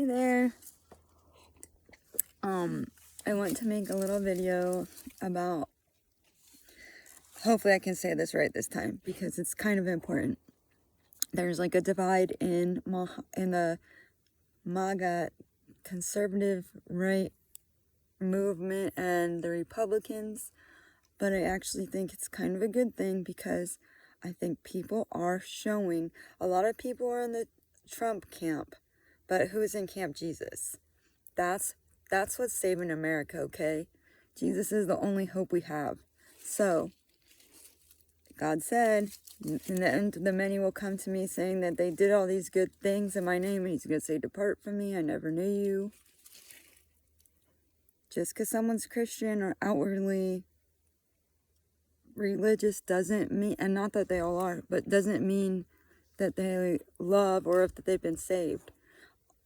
there. I want to make a little video about, hopefully I can say this right this time because it's kind of important. There's like a divide in the Maga conservative right movement and the Republicans, but I actually think it's kind of a good thing because I think people are showing, a lot of people are in the Trump camp, but who's in Camp Jesus? That's what's saving America, okay? Jesus is the only hope we have. So, God said, in the end, the many will come to me saying that they did all these good things in my name, and he's going to say, depart from me, I never knew you. Just because someone's Christian or outwardly religious doesn't mean, and not that they all are, but doesn't mean that they love or that they've been saved.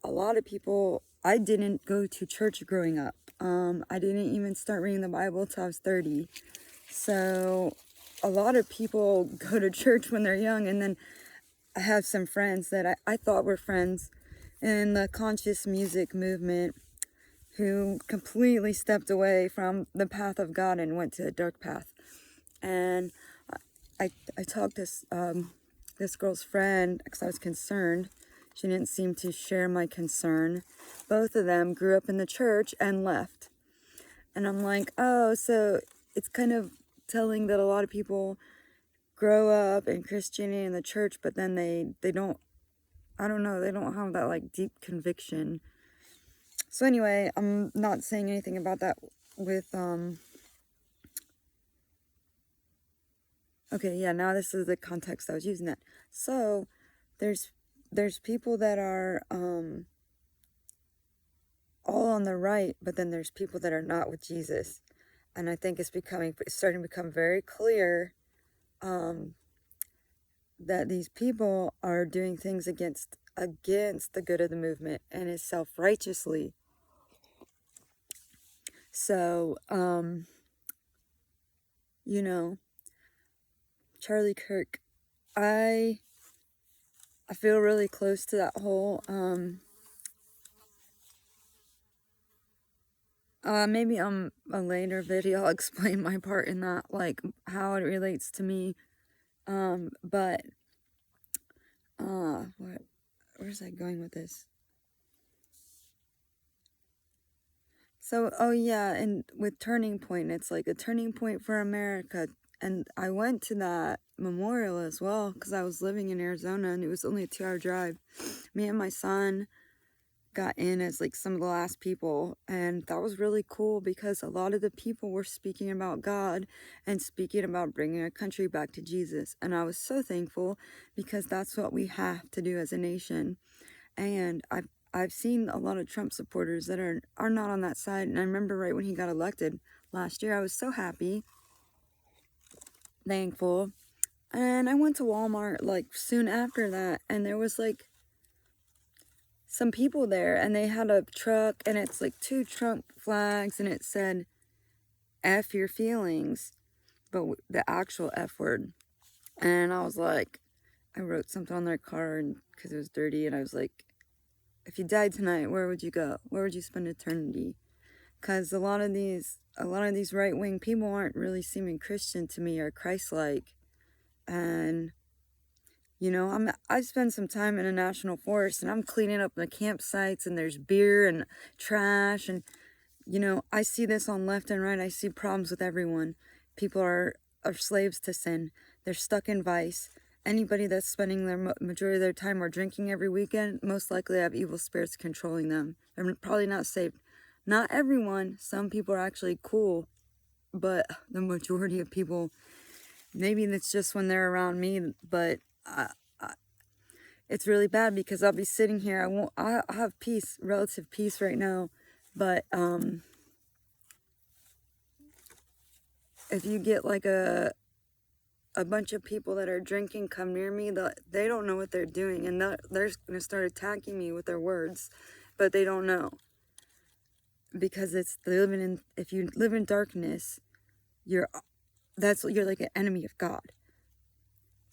A lot of people, I didn't go to church growing up. I didn't even start reading the Bible till I was 30. So a lot of people go to church when they're young, and then I have some friends that I thought were friends in the conscious music movement who completely stepped away from the path of God and went to a dark path. And I talked to this girl's friend because I was concerned. She didn't seem to share my concern. Both of them grew up in the church and left. And I'm like, oh, so it's kind of telling that a lot of people grow up in Christianity in the church, but then they don't, I don't know, they don't have that like deep conviction. So anyway, I'm not saying anything about that with, okay, yeah, now this is the context I was using that. So there's people that are all on the right, but then there's people that are not with Jesus. And I think it's starting to become very clear that these people are doing things against the good of the movement and is self-righteously. So, you know, Charlie Kirk, I feel really close to that whole, maybe a later video I'll explain my part in that, like how it relates to me. But where's I going with this? So, oh yeah, and with Turning Point, it's like a turning point for America. And I went to that memorial as well because I was living in Arizona and it was only a 2-hour drive. Me and my son got in as like some of the last people, and that was really cool because a lot of the people were speaking about God and speaking about bringing our country back to Jesus. And I was so thankful because that's what we have to do as a nation. And I've seen a lot of Trump supporters that are not on that side. And I remember right when he got elected last year, I was so happy, thankful. And I went to Walmart like soon after that, and there was like some people there, and they had a truck, and it's like 2 Trump flags, and it said F your feelings, but the actual F word. And I was like, I wrote something on their car because it was dirty, and I was like, if you died tonight, where would you go? Where would you spend eternity? Because a lot of these right-wing people aren't really seeming Christian to me or Christ-like. And you know, I spent some time in a national forest, and I'm cleaning up the campsites, and there's beer and trash, and you know, I see this on left and right. I see problems with everyone. People are slaves to sin. They're stuck in vice. Anybody that's spending their majority of their time or drinking every weekend, most likely have evil spirits controlling them. They're probably not saved. Not everyone. Some people are actually cool, but the majority of people, maybe it's just when they're around me, but it's really bad because I'll be sitting here. I have peace, relative peace right now, but if you get like a bunch of people that are drinking come near me, they don't know what they're doing, and they're going to start attacking me with their words, but they don't know, because if you live in darkness, you're like an enemy of God.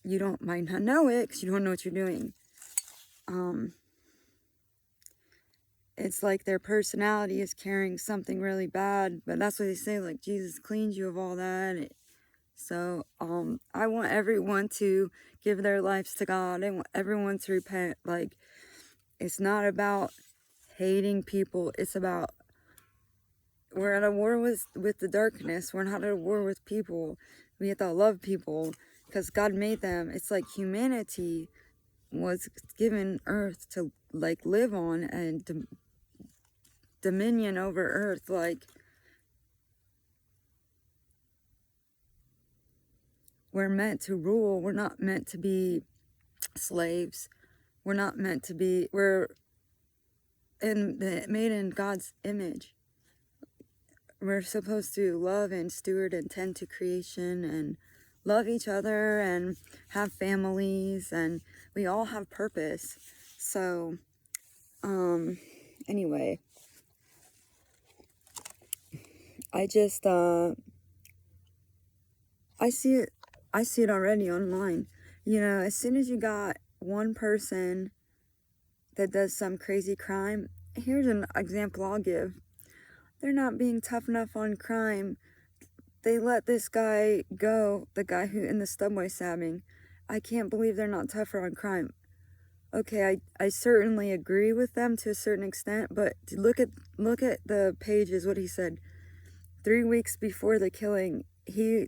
You might not know it because you don't know what you're doing. it's like their personality is carrying something really bad, but that's what they say, like Jesus cleans you of all that. So I want everyone to give their lives to God. I want everyone to repent. Like, it's not about hating people. It's about, we're at a war with the darkness. We're not at a war with people. We have to love people because God made them. It's like humanity was given earth to like live on and dominion over earth. Like, we're meant to rule. We're not meant to be slaves. We're not meant to be, we're made in God's image. We're supposed to love and steward and tend to creation and love each other and have families, and we all have purpose. So anyway, I just I see it already online. You know, as soon as you got one person that does some crazy crime, here's an example I'll give. They're not being tough enough on crime. They let this guy go, the guy who in the subway stabbing. I can't believe they're not tougher on crime. Okay, I certainly agree with them to a certain extent, but look at the pages, what he said. 3 weeks before the killing, he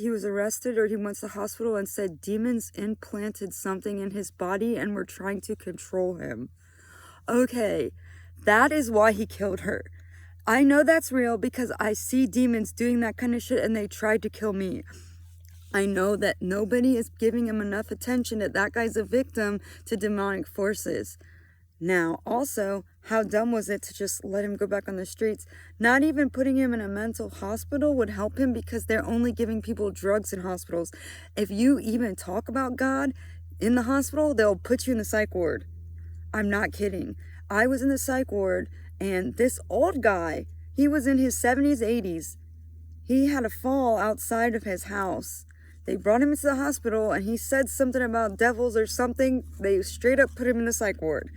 was arrested, or he went to the hospital and said demons implanted something in his body and were trying to control him. Okay, that is why he killed her. I know that's real because I see demons doing that kind of shit and they tried to kill me. I know that nobody is giving him enough attention that that guy's a victim to demonic forces. Now, also, how dumb was it to just let him go back on the streets? Not even putting him in a mental hospital would help him because they're only giving people drugs in hospitals. If you even talk about God in the hospital, they'll put you in the psych ward. I'm not kidding. I was in the psych ward, and this old guy, he was in his 70s, 80s. He had a fall outside of his house. They brought him into the hospital, and he said something about devils or something. They straight up put him in the psych ward.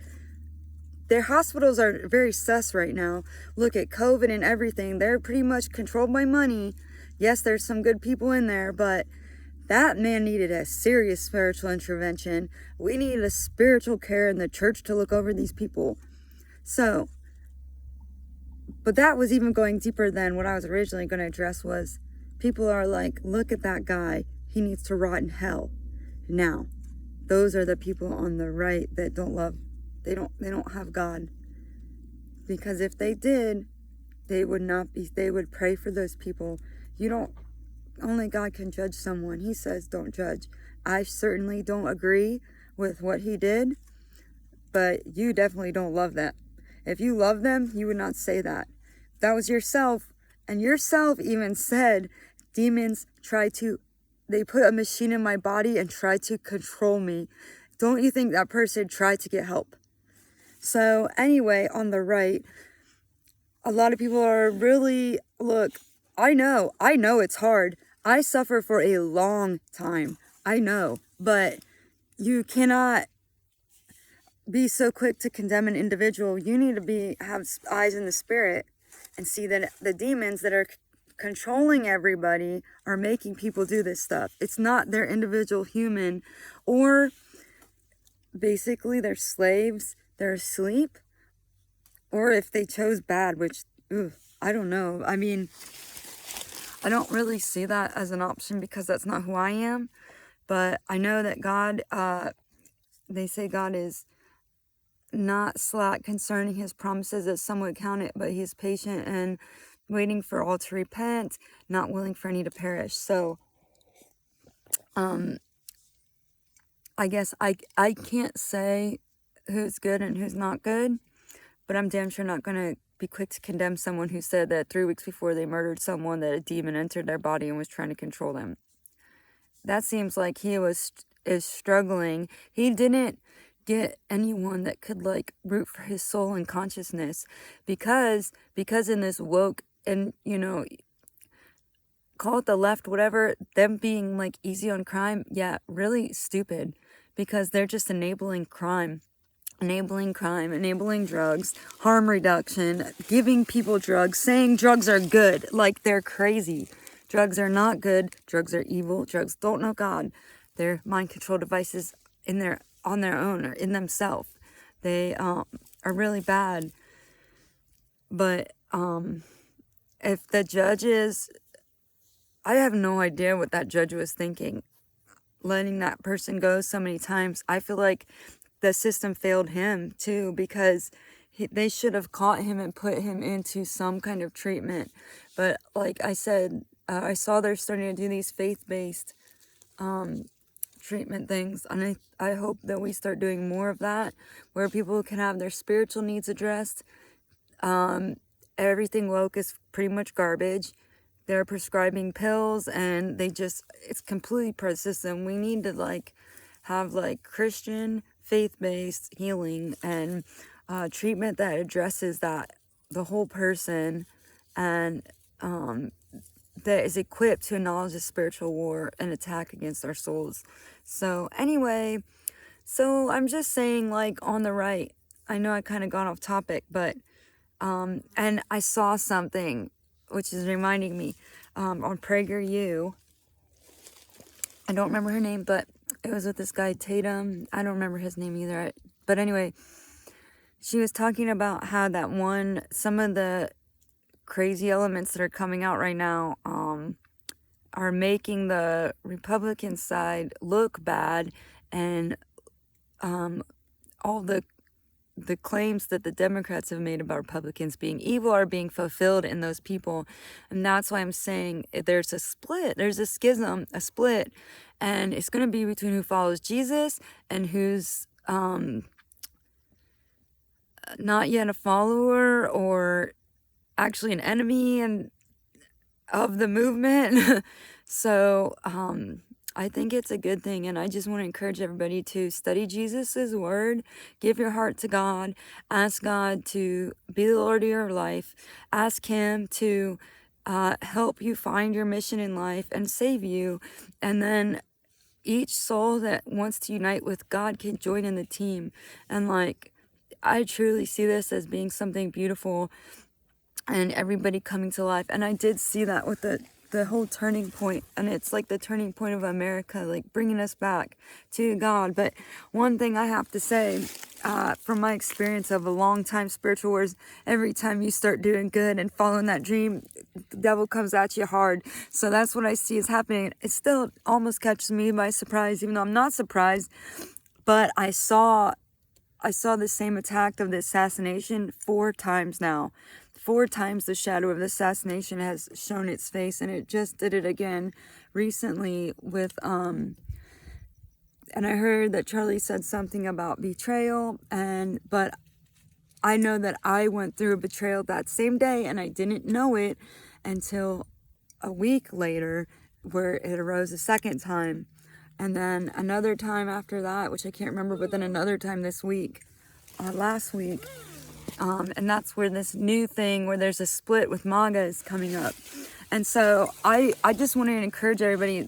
Their hospitals are very sus right now. Look at COVID and everything. They're pretty much controlled by money. Yes, there's some good people in there, but that man needed a serious spiritual intervention. We needed a spiritual care in the church to look over these people. So, but that was even going deeper than what I was originally going to address. Was people are like, look at that guy. He needs to rot in hell. Now, those are the people on the right that don't love, they don't have God. Because if they did, they would pray for those people. Only God can judge someone. He says don't judge. I certainly don't agree with what he did, but you definitely don't love that. If you love them, you would not say that. That was yourself, and yourself even said demons they put a machine in my body and tried to control me. Don't you think that person tried to get help? So anyway, on the right, a lot of people are really, look, I know it's hard. I suffer for a long time. I know, but you cannot be so quick to condemn an individual. You need to have eyes in the spirit and see that the demons that are controlling everybody are making people do this stuff. It's not their individual human, or basically they're slaves, they're asleep, or if they chose bad, which, I don't know. I mean, I don't really see that as an option because that's not who I am. But I know that God, they say God is not slack concerning his promises, as some would count it, but he's patient and waiting for all to repent, not willing for any to perish. So, I guess I can't say who's good and who's not good, but I'm damn sure not going to be quick to condemn someone who said that 3 weeks before they murdered someone that a demon entered their body and was trying to control them. That seems like he is struggling. He didn't get anyone that could like root for his soul and consciousness, because in this woke, and call it the left, whatever, them being like easy on crime, yeah, really stupid, because they're just enabling crime. enabling crime, enabling drugs, harm reduction, giving people drugs, saying drugs are good, like they're crazy. Drugs are not good. Drugs are evil. Drugs don't know God. They're mind control devices on their own or in themselves. They are really bad. But if the judges, I have no idea what that judge was thinking, letting that person go so many times. I feel like the system failed him too, because they should have caught him and put him into some kind of treatment. But like I said, I saw they're starting to do these faith-based treatment things, and I hope that we start doing more of that, where people can have their spiritual needs addressed. Everything woke is pretty much garbage. They're prescribing pills, and it's completely per system. We need to have Christian faith-based healing and treatment that addresses the whole person, and that is equipped to acknowledge the spiritual war and attack against our souls. So anyway, I'm just saying, on the right, I know I kind of got off topic, but and I saw something which is reminding me on PragerU. I don't remember her name, but it was with this guy Tatum. I don't remember his name either. But anyway, she was talking about how some of the crazy elements that are coming out right now are making the Republican side look bad, and all the claims that the Democrats have made about Republicans being evil are being fulfilled in those people. And that's why I'm saying there's a split, there's a schism, a split, and it's going to be between who follows Jesus and who's not yet a follower or actually an enemy of the movement. So I think it's a good thing, and I just want to encourage everybody to study Jesus's word, give your heart to God, ask God to be the Lord of your life, ask him to help you find your mission in life and save you, and then each soul that wants to unite with God can join in the team. And I truly see this as being something beautiful and everybody coming to life. And I did see that with the whole turning point, and it's the turning point of America, bringing us back to God. But one thing I have to say, from my experience of a long time spiritual wars, every time you start doing good and following that dream, the devil comes at you hard. So that's what I see is happening. It still almost catches me by surprise, even though I'm not surprised. But I saw the same attack of the assassination 4 times now. 4 times the shadow of the assassination has shown its face, and it just did it again recently with and I heard that Charlie said something about betrayal, but I know that I went through a betrayal that same day, and I didn't know it until a week later, where it arose a second time, and then another time after that, which I can't remember, but then another time this week, last week. And that's where this new thing where there's a split with Maga is coming up. And so I just want to encourage everybody,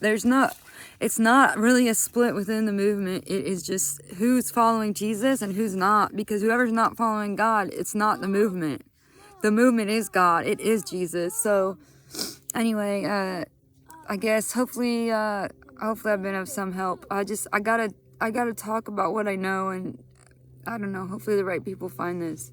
it's not really a split within the movement. It is just who's following Jesus and who's not, because whoever's not following God, it's not the movement. The movement is God. It is Jesus. So anyway, I guess hopefully I've been of some help. I gotta talk about what I know, and I don't know, hopefully the right people find this.